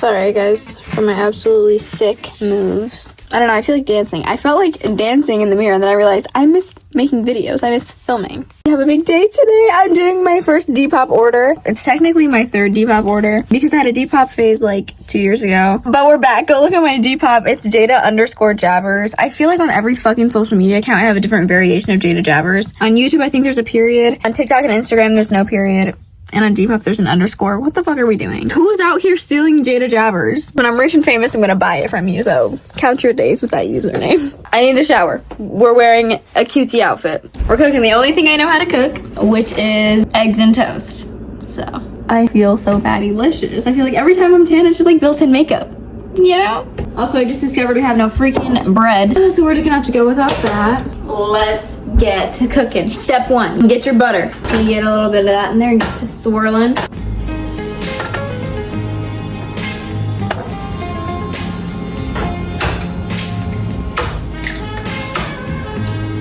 Sorry guys for my absolutely sick moves. I don't know, I feel like dancing. I felt like dancing in the mirror and then I realized I missed making videos. I missed filming. We have a big day today. I'm doing my first Depop order. It's technically my third Depop order because I had a Depop phase like 2 years ago. But we're back. Go look at my Depop. It's Jada_Jabbers. I feel like on every fucking social media account I have a different variation of Jada Jabbers. On YouTube I think there's a period. On TikTok and Instagram there's no period. And on Depop, there's an underscore. What the fuck are we doing? Who's out here stealing Jada Jabbers? When I'm rich and famous, I'm gonna buy it from you. So count your days with that username. I need a shower. We're wearing a cutesy outfit. We're cooking the only thing I know how to cook, which is eggs and toast. So I feel so baddylicious. I feel like every time I'm tan, it's just like built-in makeup. You know? Also, I just discovered we have no freaking bread. So we're just gonna have to go without that. Let's get to cooking. Step one, get your butter. You get a little bit of that in there and get to swirling.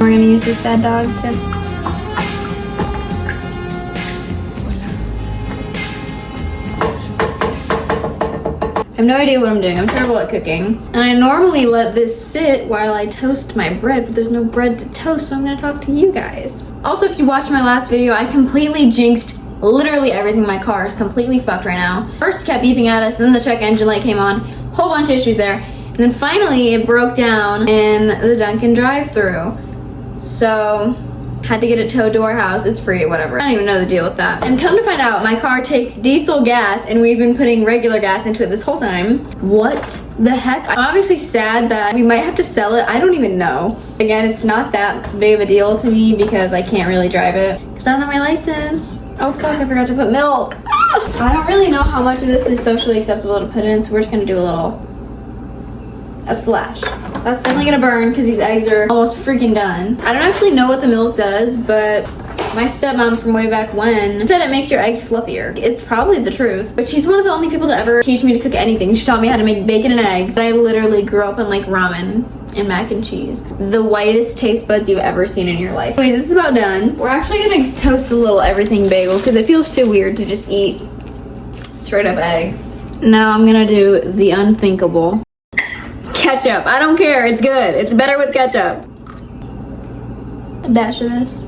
We're gonna use this bad dog to I have no idea what I'm doing. I'm terrible at cooking. And I normally let this sit while I toast my bread, but there's no bread to toast, so I'm gonna talk to you guys. Also, if you watched my last video, I completely jinxed literally everything. My car is completely fucked right now. First kept beeping at us, and then the check engine light came on. Whole bunch of issues there. And then finally it broke down in the Dunkin' drive-thru. So had to get it towed to our house. It's free, whatever. I don't even know the deal with that. And come to find out, my car takes diesel gas and we've been putting regular gas into it this whole time. What the heck? I'm obviously sad that we might have to sell it. I don't even know. Again, it's not that big of a deal to me because I can't really drive it because I don't have my license. Oh fuck, I forgot to put milk. Ah! I don't really know how much of this is socially acceptable to put in, so we're just gonna do a splash. That's definitely gonna burn because these eggs are almost freaking done. I don't actually know what the milk does, but my stepmom from way back when said it makes your eggs fluffier. It's probably the truth, but she's one of the only people to ever teach me to cook anything. She taught me how to make bacon and eggs. I literally grew up on like ramen and mac and cheese. The whitest taste buds you've ever seen in your life. Anyways, this is about done. We're actually gonna toast a little everything bagel because it feels too weird to just eat straight up eggs. Now I'm gonna do the unthinkable. Ketchup. I don't care. It's good. It's better with ketchup. A dash of this.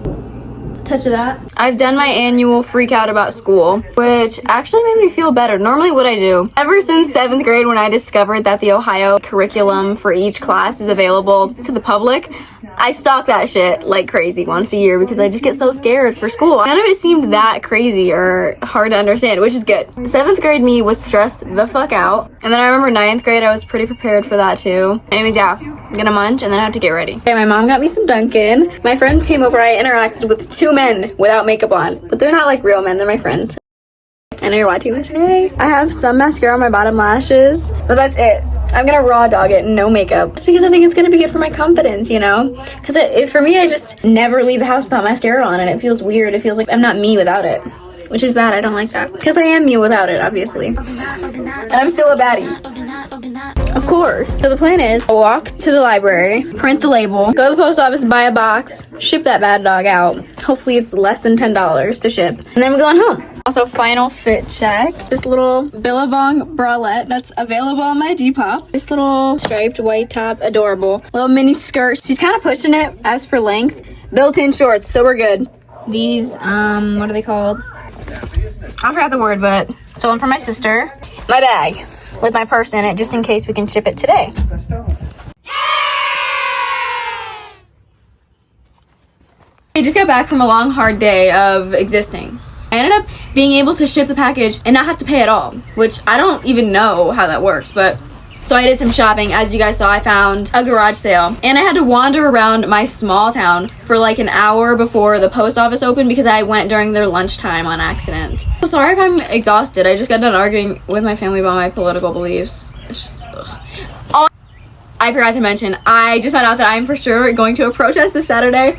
Touch of that. I've done my annual freak out about school, which actually made me feel better. Normally what I do, ever since 7th grade when I discovered that the Ohio curriculum for each class is available to the public, I stalk that shit like crazy once a year because I just get so scared for school. None of it seemed that crazy or hard to understand, which is good. 7th grade me was stressed the fuck out. And then I remember 9th grade, I was pretty prepared for that too. Anyways, yeah, I'm gonna munch and then I have to get ready. Okay, my mom got me some Dunkin'. My friends came over, I interacted with 2 men without makeup on, but they're not like real men, they're my friends. And you're watching this, hey. I have some mascara on my bottom lashes, but that's it. I'm gonna raw dog it, no makeup. Just because I think it's gonna be good for my confidence, you know? Because for me, I just never leave the house without mascara on, and it feels weird. It feels like I'm not me without it, which is bad. I don't like that. Because I am me without it, obviously. And I'm still a baddie. Of course. So the plan is, I'll walk to the library, print the label, go to the post office, buy a box, ship that bad dog out. Hopefully it's less than $10 to ship. And then we're going home. Also, final fit check. This little Billabong bralette that's available on my Depop. This little striped white top, adorable. Little mini skirt. She's kind of pushing it as for length. Built-in shorts, so we're good. These, what are they called? I forgot the word, but so one for my sister. My bag with my purse in it, just in case we can ship it today. I just got back from a long, hard day of existing. I ended up being able to ship the package and not have to pay at all, which I don't even know how that works, but so I did some shopping. As you guys saw, I found a garage sale and I had to wander around my small town for like an hour before the post office opened because I went during their lunchtime on accident. So sorry if I'm exhausted. I just got done arguing with my family about my political beliefs. It's just, ugh. I forgot to mention, I just found out that I'm for sure going to a protest this Saturday.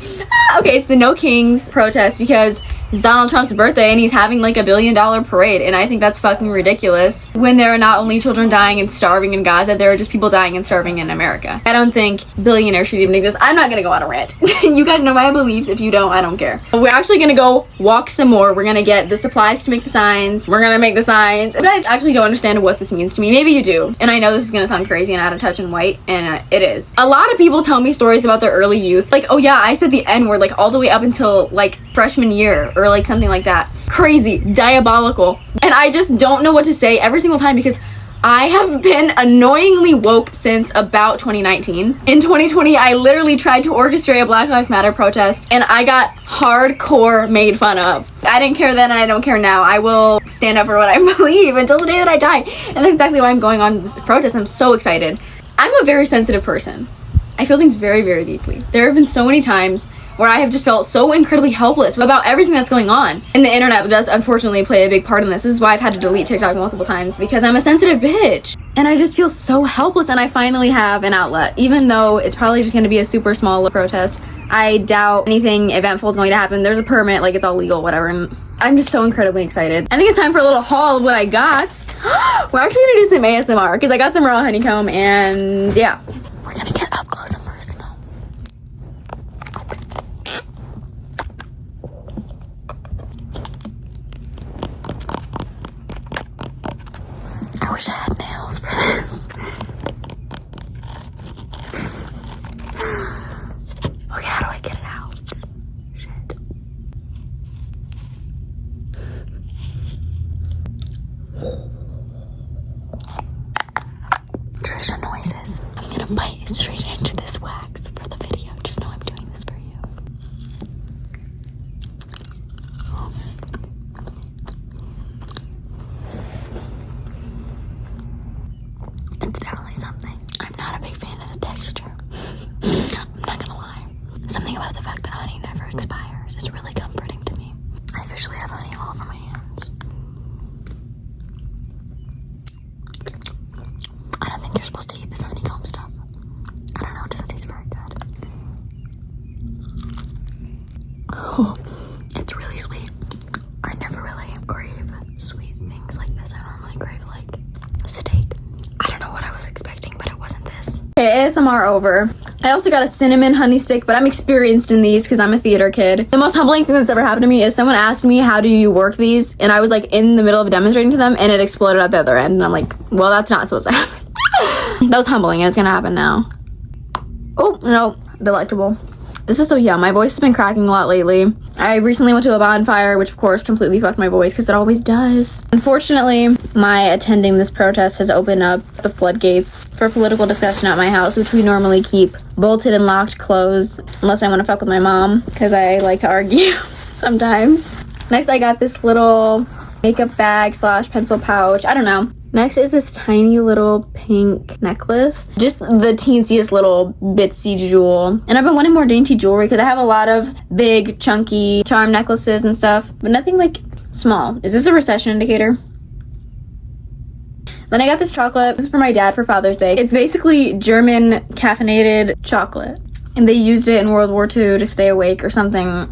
Okay, it's the No Kings protest because it's Donald Trump's birthday and he's having like $1 billion parade, and I think that's fucking ridiculous when there are not only children dying and starving in Gaza, there are just people dying and starving in America. I don't think billionaires should even exist. I'm not gonna go on a rant. You guys know my beliefs. If you don't, I don't care. But we're actually gonna go walk some more. We're gonna get the supplies to make the signs. We're gonna make the signs. You guys actually don't understand what this means to me. Maybe you do, and I know this is gonna sound crazy and out of touch and white, and it is. A lot of people tell me stories about their early youth, like, oh yeah, I said the N-word like all the way up until like freshman year or like something like that. Crazy, diabolical, and I just don't know what to say every single time because I have been annoyingly woke since about 2019. In 2020, I literally tried to orchestrate a Black Lives Matter protest and I got hardcore made fun of. I didn't care then and I don't care now. I will stand up for what I believe until the day that I die. And that's exactly why I'm going on this protest. I'm so excited. I'm a very sensitive person. I feel things very, very deeply. There have been so many times where I have just felt so incredibly helpless about everything that's going on. And the internet does unfortunately play a big part in this. This is why I've had to delete TikTok multiple times, because I'm a sensitive bitch. And I just feel so helpless, and I finally have an outlet. Even though it's probably just gonna be a super small protest, I doubt anything eventful is going to happen. There's a permit, like it's all legal, whatever. And I'm just so incredibly excited. I think it's time for a little haul of what I got. We're actually gonna do some ASMR, because I got some raw honeycomb, and yeah. We're gonna get up close and personal. I wish I had nails for this. Okay, how do I get it out? Shit. Trisha noises. I'm gonna bite straight into this wax for the video. Just know I'm doing this for you. It's definitely something. I'm not a big fan of the texture. I'm not gonna lie. Something about the fact that honey never expires is really comforting to me. I officially have honey all over my hands. I don't think you're supposed to eat this honeycomb stuff. I don't know, it doesn't taste very good. Oh, it's really sweet. I never really crave sweet things like this. I normally crave like steak. I don't know what I was expecting, but it wasn't this. Okay, ASMR over. I also got a cinnamon honey stick, but I'm experienced in these because I'm a theater kid. The most humbling thing that's ever happened to me is someone asked me, how do you work these? And I was like in the middle of demonstrating to them and it exploded at the other end. And I'm like, well, that's not supposed to happen. That was humbling and it's gonna happen now. Oh, no, delectable. This is so yum. My voice has been cracking a lot lately. I recently went to a bonfire, which of course completely fucked my voice because it always does. Unfortunately, my attending this protest has opened up the floodgates for political discussion at my house, which we normally keep bolted and locked closed, unless I want to fuck with my mom, because I like to argue sometimes. Next, I got this little makeup bag / pencil pouch. I don't know. Next is this tiny little pink necklace. Just the teensiest little bitsy jewel. And I've been wanting more dainty jewelry because I have a lot of big, chunky charm necklaces and stuff, but nothing like small. Is this a recession indicator? Then I got this chocolate. This is for my dad for Father's Day. It's basically German caffeinated chocolate. And they used it in World War II to stay awake or something.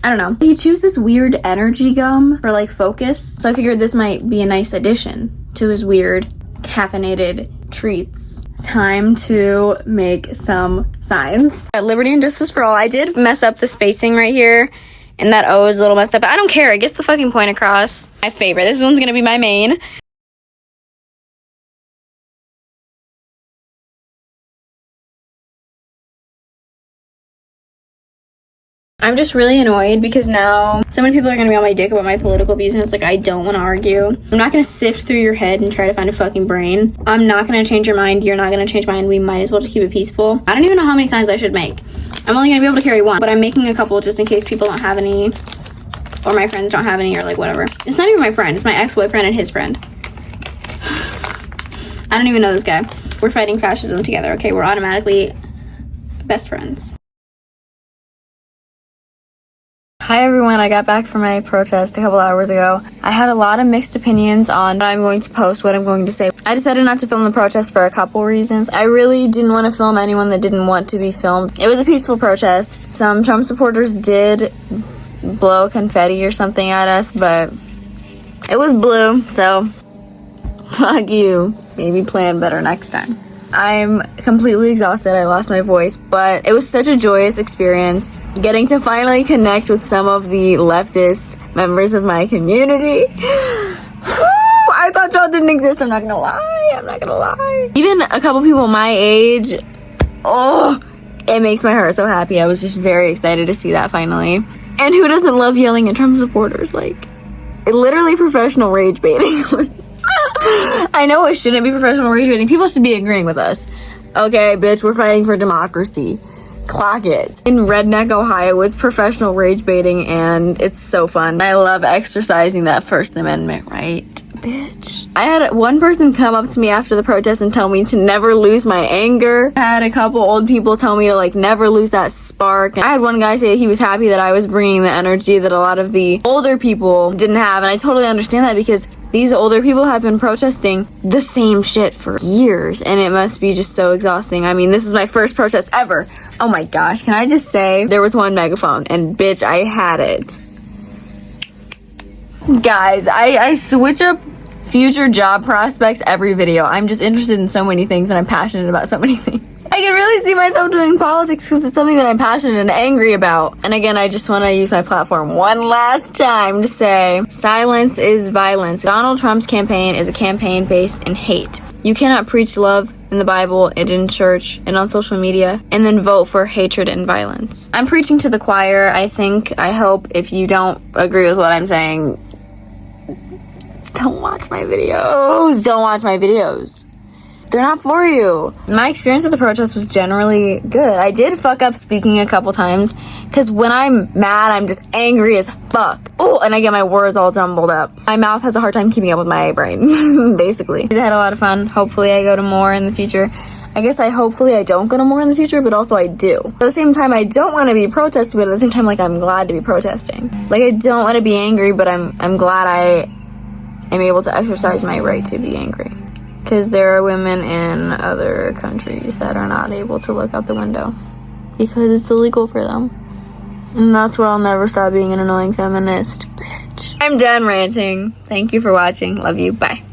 I don't know. He chose this weird energy gum for like focus. So I figured this might be a nice addition to his weird caffeinated treats. Time to make some signs. At Liberty and Justice for All, I did mess up the spacing right here. And that O is a little messed up. But I don't care. It gets the fucking point across. My favorite. This one's gonna be my main. I'm just really annoyed because now so many people are gonna be on my dick about my political views, and it's like, I don't want to argue. I'm not gonna sift through your head and try to find a fucking brain. I'm not gonna change your mind. You're not gonna change mine. We might as well just keep it peaceful. I don't even know how many signs I should make. I'm only gonna be able to carry one, but I'm making a couple just in case people don't have any, or my friends don't have any, or like whatever. It's not even my friend. It's my ex-boyfriend and his friend. I don't even know this guy. We're fighting fascism together, okay? We're automatically best friends. Hi everyone, I got back from my protest a couple hours ago. I had a lot of mixed opinions on what I'm going to post, what I'm going to say. I decided not to film the protest for a couple reasons. I really didn't want to film anyone that didn't want to be filmed. It was a peaceful protest. Some Trump supporters did blow confetti or something at us, but it was blue, so fuck you. Maybe plan better next time. I'm completely exhausted. I lost my voice, but it was such a joyous experience getting to finally connect with some of the leftist members of my community. I thought y'all didn't exist. I'm not gonna lie. Even a couple people my age, it makes my heart so happy. I was just very excited to see that finally. And who doesn't love yelling at Trump supporters? Like, literally professional rage baiting. I know it shouldn't be professional rage baiting. People should be agreeing with us. Okay, bitch, we're fighting for democracy. Clock it. In Redneck, Ohio, it's professional rage baiting, and it's so fun. I love exercising that First Amendment, right? Bitch. I had one person come up to me after the protest and tell me to never lose my anger. I had a couple old people tell me to like never lose that spark. I had one guy say he was happy that I was bringing the energy that a lot of the older people didn't have, and I totally understand that because these older people have been protesting the same shit for years, and it must be just so exhausting. I mean, this is my first protest ever. Oh my gosh, can I just say, there was one megaphone, and bitch, I had it. Guys, I switch up future job prospects every video. I'm just interested in so many things, and I'm passionate about so many things. I can really see myself doing politics because it's something that I'm passionate and angry about. And again, I just want to use my platform one last time to say, silence is violence. Donald Trump's campaign is a campaign based in hate. You cannot preach love in the Bible and in church and on social media and then vote for hatred and violence. I'm preaching to the choir, I hope. If you don't agree with what I'm saying, don't watch my videos. Don't watch my videos. They're not for you. My experience at the protest was generally good. I did fuck up speaking a couple times because when I'm mad, I'm just angry as fuck. Oh, and I get my words all jumbled up. My mouth has a hard time keeping up with my brain, basically. I had a lot of fun. Hopefully I go to more in the future. I guess hopefully I don't go to more in the future, but also I do. At the same time, I don't want to be protesting, but at the same time, like, I'm glad to be protesting. Like, I don't want to be angry, but I'm glad I am able to exercise my right to be angry. Because there are women in other countries that are not able to look out the window because it's illegal for them. And that's where I'll never stop being an annoying feminist, bitch. I'm done ranting. Thank you for watching. Love you. Bye.